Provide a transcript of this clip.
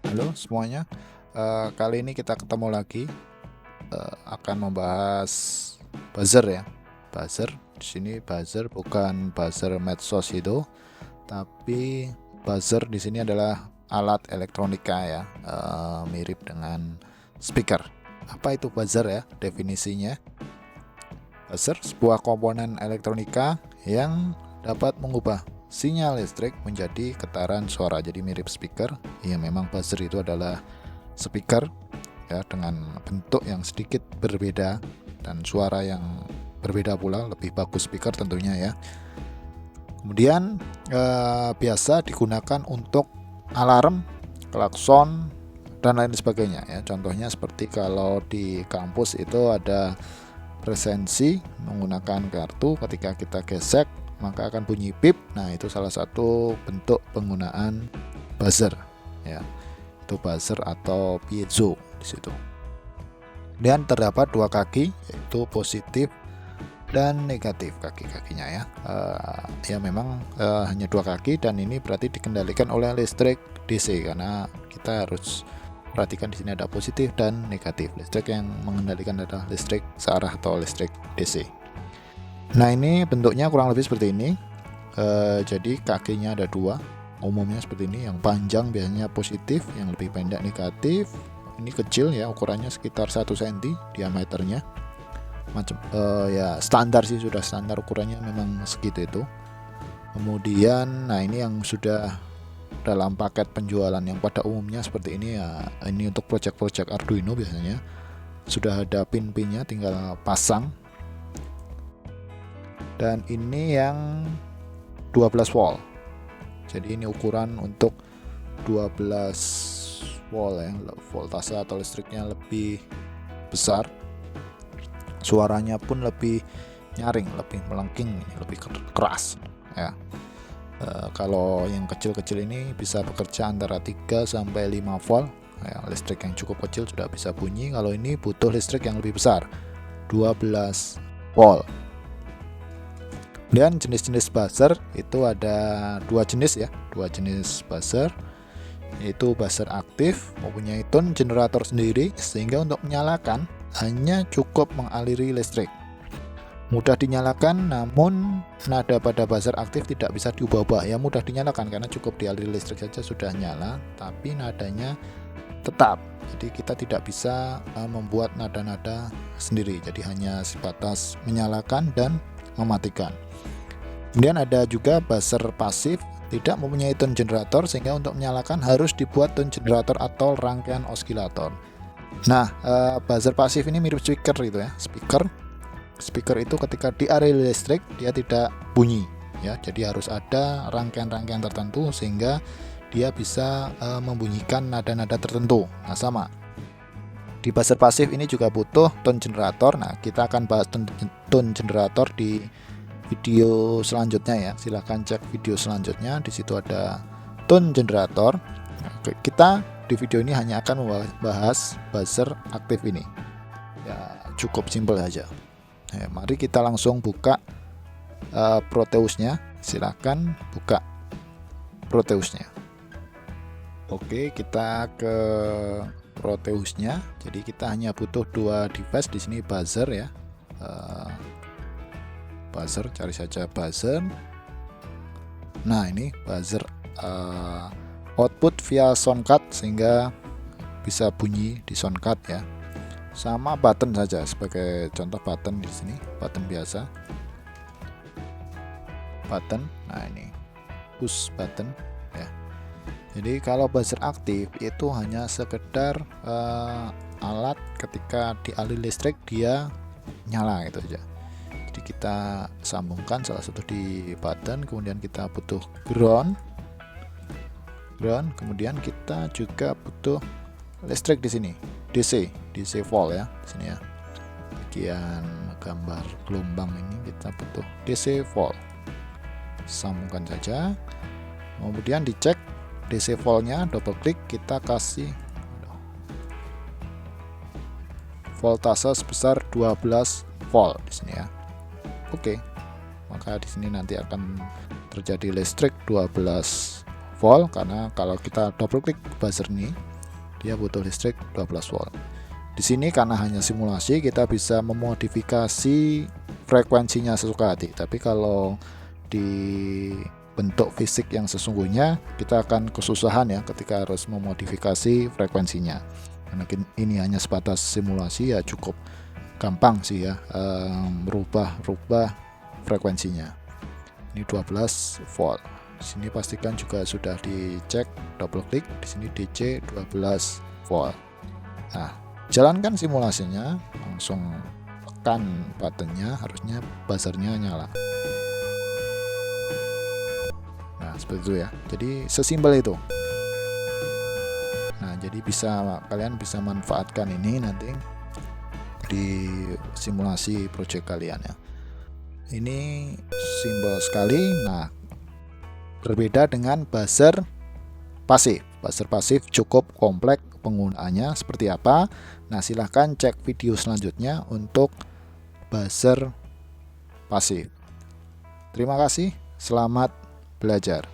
Halo semuanya, kali ini kita ketemu lagi, akan membahas buzzer ya. Buzzer, di sini buzzer bukan buzzer medsos itu, tapi buzzer di sini adalah alat elektronika ya, mirip dengan speaker. Apa itu buzzer ya? Definisinya, buzzer sebuah komponen elektronika yang dapat mengubah sinyal listrik menjadi getaran suara. Jadi mirip speaker. Ya memang buzzer itu adalah speaker ya, dengan bentuk yang sedikit berbeda dan suara yang berbeda pula, lebih bagus speaker tentunya ya. Kemudian biasa digunakan untuk alarm, klakson dan lain sebagainya ya. Contohnya seperti kalau di kampus itu ada presensi menggunakan kartu, ketika kita gesek maka akan bunyi pip. Nah, itu salah satu bentuk penggunaan buzzer ya. Itu buzzer atau piezo di situ. Dan terdapat dua kaki, yaitu positif dan negatif kaki-kakinya ya. Ya memang hanya dua kaki, dan ini berarti dikendalikan oleh listrik DC, karena kita harus perhatikan di sini ada positif dan negatif. Listrik yang mengendalikan adalah listrik searah atau listrik DC. Nah, ini bentuknya kurang lebih seperti ini. Jadi kakinya ada dua, umumnya seperti ini. Yang panjang biasanya positif, yang lebih pendek negatif. Ini kecil ya, ukurannya sekitar 1 cm diameternya. Ya standar sih, sudah standar ukurannya memang segitu itu. Kemudian, nah ini yang sudah dalam paket penjualan yang pada umumnya seperti ini ya. Ini untuk project-project Arduino biasanya sudah ada pin-pinnya, tinggal pasang. Dan ini yang 12 volt. Jadi ini ukuran untuk 12 volt ya, voltase atau listriknya lebih besar. Suaranya pun lebih nyaring, lebih melengking, lebih keras ya. Kalau yang kecil-kecil ini bisa bekerja antara 3 sampai 5 volt. Ya, listrik yang cukup kecil sudah bisa bunyi. Kalau ini butuh listrik yang lebih besar, 12 volt. Dan jenis-jenis buzzer itu ada dua jenis ya, dua jenis buzzer, yaitu buzzer aktif, mempunyai tone generator sendiri, sehingga untuk menyalakan hanya cukup mengaliri listrik. Mudah dinyalakan, namun nada pada buzzer aktif tidak bisa diubah-ubah ya. Mudah dinyalakan karena cukup dialiri listrik saja sudah nyala, tapi nadanya tetap. Jadi kita tidak bisa membuat nada-nada sendiri, jadi hanya sebatas menyalakan dan mematikan. Kemudian ada juga buzzer pasif, tidak mempunyai tone generator, sehingga untuk menyalakan harus dibuat tone generator atau rangkaian osilator. Nah, buzzer pasif ini mirip speaker itu ya. Speaker itu ketika dialiri listrik dia tidak bunyi ya. Jadi harus ada rangkaian-rangkaian tertentu sehingga dia bisa membunyikan nada-nada tertentu. Nah, sama. Di buzzer pasif ini juga butuh tone generator. Nah, kita akan bahas tone generator di video selanjutnya ya. Silahkan cek video selanjutnya, di situ ada tone generator. Kita di video ini hanya akan membahas buzzer aktif ini ya, cukup simpel saja ya. Mari kita langsung buka Proteusnya. Silahkan buka Proteusnya. Oke, kita ke Proteusnya. Jadi kita hanya butuh dua device di sini, buzzer ya. Buzzer, cari saja buzzer. Nah, ini buzzer output via soundcard sehingga bisa bunyi di soundcard ya. Sama button saja sebagai contoh, button di sini, button biasa. Button. Nah, ini push button ya. Jadi kalau buzzer aktif itu hanya sekedar alat ketika dialiri listrik dia nyala gitu aja. Jadi kita sambungkan salah satu di button, kemudian kita butuh ground, kemudian kita juga butuh listrik di sini, DC volt ya di sini ya. Bagian gambar gelombang ini kita butuh DC volt. Sambungkan saja. Kemudian dicek DC voltnya, double klik, kita kasih voltase sebesar 12 volt di sini ya. Oke, maka di sini nanti akan terjadi listrik 12 volt, karena kalau kita double klik buzzer ini dia butuh listrik 12 volt. Di sini karena hanya simulasi, kita bisa memodifikasi frekuensinya sesuka hati. Tapi kalau di bentuk fisik yang sesungguhnya, kita akan kesusahan ya ketika harus memodifikasi frekuensinya. Karena ini hanya sebatas simulasi, ya cukup gampang sih ya merubah frekuensinya. Ini 12 volt. Di sini pastikan juga sudah dicek, double klik di sini DC 12 volt. Nah, jalankan simulasinya, langsung tekan buttonnya, harusnya buzzernya nyala. Nah, seperti itu ya. Jadi sesimpel itu. Nah, jadi kalian bisa manfaatkan ini nanti di simulasi project kalian ya. Ini simpel sekali. Nah, berbeda dengan buzzer pasif. Buzzer pasif cukup kompleks penggunaannya seperti apa. Nah, silahkan cek video selanjutnya untuk buzzer pasif. Terima kasih, selamat belajar.